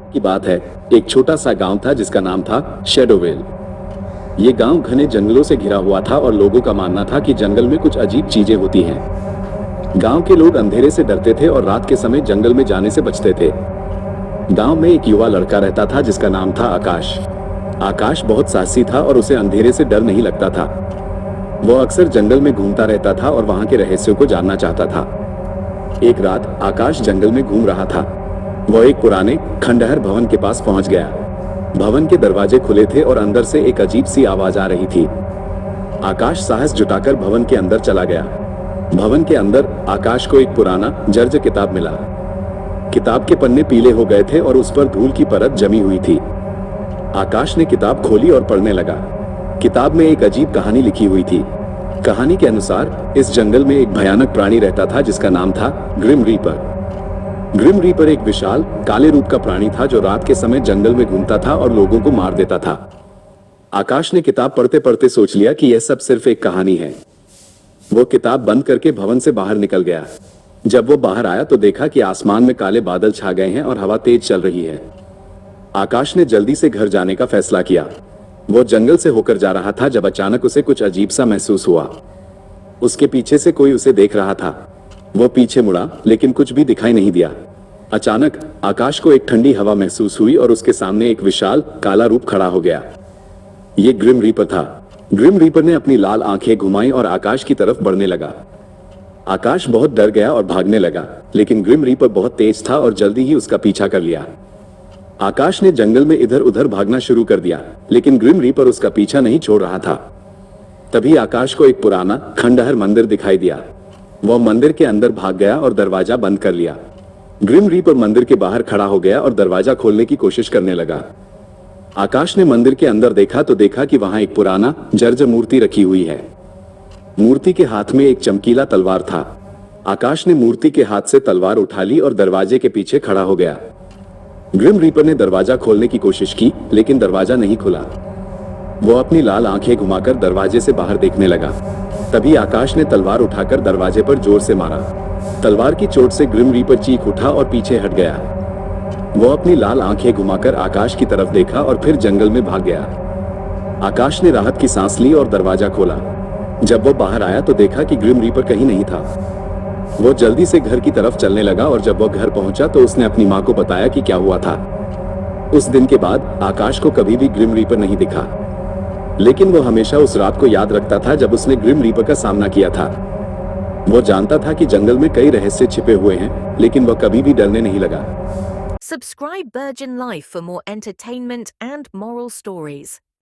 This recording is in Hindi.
की बात है। एक छोटा सा गांव था जिसका नाम था शैडोवेल। ये गांव घने जंगलों से घिरा हुआ था और लोगों का मानना था कि जंगल में कुछ अजीब चीजें होती हैं। गांव के लोग अंधेरे से डरते थे और रात के समय जंगल में जाने से बचते थे। गांव में एक युवा लड़का रहता था जिसका नाम था आकाश। आकाश बहुत साहसी था और उसे अंधेरे से डर नहीं लगता था। वह अक्सर जंगल में घूमता रहता था और वहां के रहस्यों को जानना चाहता था। एक रात आकाश जंगल में घूम रहा था। वह एक पुराने खंडहर भवन के पास पहुंच गया। भवन के दरवाजे खुले थे और अंदर से एक अजीब सी आवाज आ रही थी। आकाश साहस जुटाकर भवन के अंदर चला गया। भवन के अंदर आकाश को एक पुराना जर्ज किताब मिला। किताब के पन्ने पीले हो गए थे और उस पर धूल की परत जमी हुई थी। आकाश ने किताब खोली और पढ़ने लगा। किताब में एक अजीब कहानी लिखी हुई थी। कहानी के अनुसार इस जंगल में एक भयानक प्राणी रहता था जिसका नाम था ग्रिम रीपर। ग्रिम रीपर एक विशाल काले रूप का प्राणी था जो रात के समय जंगल में घूमता था और लोगों को मार देता था। आकाश ने किताब पढ़ते पढ़ते सोच लिया कि यह सब सिर्फ एक कहानी है। वो किताब बंद करके भवन से बाहर निकल गया। जब वो बाहर आया तो देखा कि आसमान में काले बादल छा गए हैं और हवा तेज चल रही है। आकाश ने जल्दी से घर जाने का फैसला किया। वो जंगल से होकर जा रहा था जब अचानक उसे कुछ अजीब सा महसूस हुआ। उसके पीछे से कोई उसे देख रहा था। वो पीछे मुड़ा लेकिन कुछ भी दिखाई नहीं दिया। अचानक आकाश को एक ठंडी हवा महसूस हुई और उसके सामने एक विशाल काला रूप खड़ा हो गया। ये ग्रिम रीपर था। ग्रिम रीपर ने अपनी लाल आंखें घुमाई और आकाश की तरफ बढ़ने लगा। आकाश बहुत डर गया और भागने लगा, लेकिन ग्रिम रीपर बहुत तेज था और जल्दी ही उसका पीछा कर लिया। आकाश ने जंगल में इधर उधर भागना शुरू कर दिया, लेकिन ग्रिम रीपर उसका पीछा नहीं छोड़ रहा था। तभी आकाश को एक पुराना खंडहर मंदिर दिखाई दिया। वह मंदिर के अंदर भाग गया और दरवाजा बंद कर लिया। ग्रिम रीपर मंदिर के बाहर खड़ा हो गया और दरवाजा खोलने की कोशिश करने लगा। आकाश ने मंदिर के अंदर देखा तो देखा कि वहां एक पुराना जर्जर मूर्ति रखी हुई है। मूर्ति के हाथ में एक चमकीला तलवार था। आकाश ने मूर्ति के हाथ से तलवार उठा ली और दरवाजे के पीछे खड़ा हो गया। ग्रिम रीपर ने दरवाजा खोलने की कोशिश की, लेकिन दरवाजा नहीं खुला। वो अपनी लाल आंखें घुमाकर दरवाजे से बाहर देखने लगा। तभी आकाश ने तलवार उठाकर दरवाजे पर जोर से मारा। तलवार की चोट से ग्रिम रीपर चीख उठा और पीछे हट गया। वो अपनी लाल आंखें घुमाकर आकाश की तरफ देखा और फिर जंगल में भाग गया। आकाश ने राहत की सांस ली और दरवाजा खोला। जब वो बाहर आया तो देखा कि ग्रिम रीपर कहीं नहीं था। वो जल्दी से घर की तरफ चलने लगा और जब वो घर पहुंचा तो उसने अपनी माँ को बताया कि क्या हुआ था। उस दिन के बाद आकाश को कभी भी ग्रिम रीपर नहीं दिखा, लेकिन वो हमेशा उस रात को याद रखता था जब उसने ग्रिम रीपर का सामना किया था। वो जानता था कि जंगल में कई रहस्य छिपे हुए हैं, लेकिन वह कभी भी डरने नहीं लगा। Subscribe Virgin Life for more entertainment and moral stories.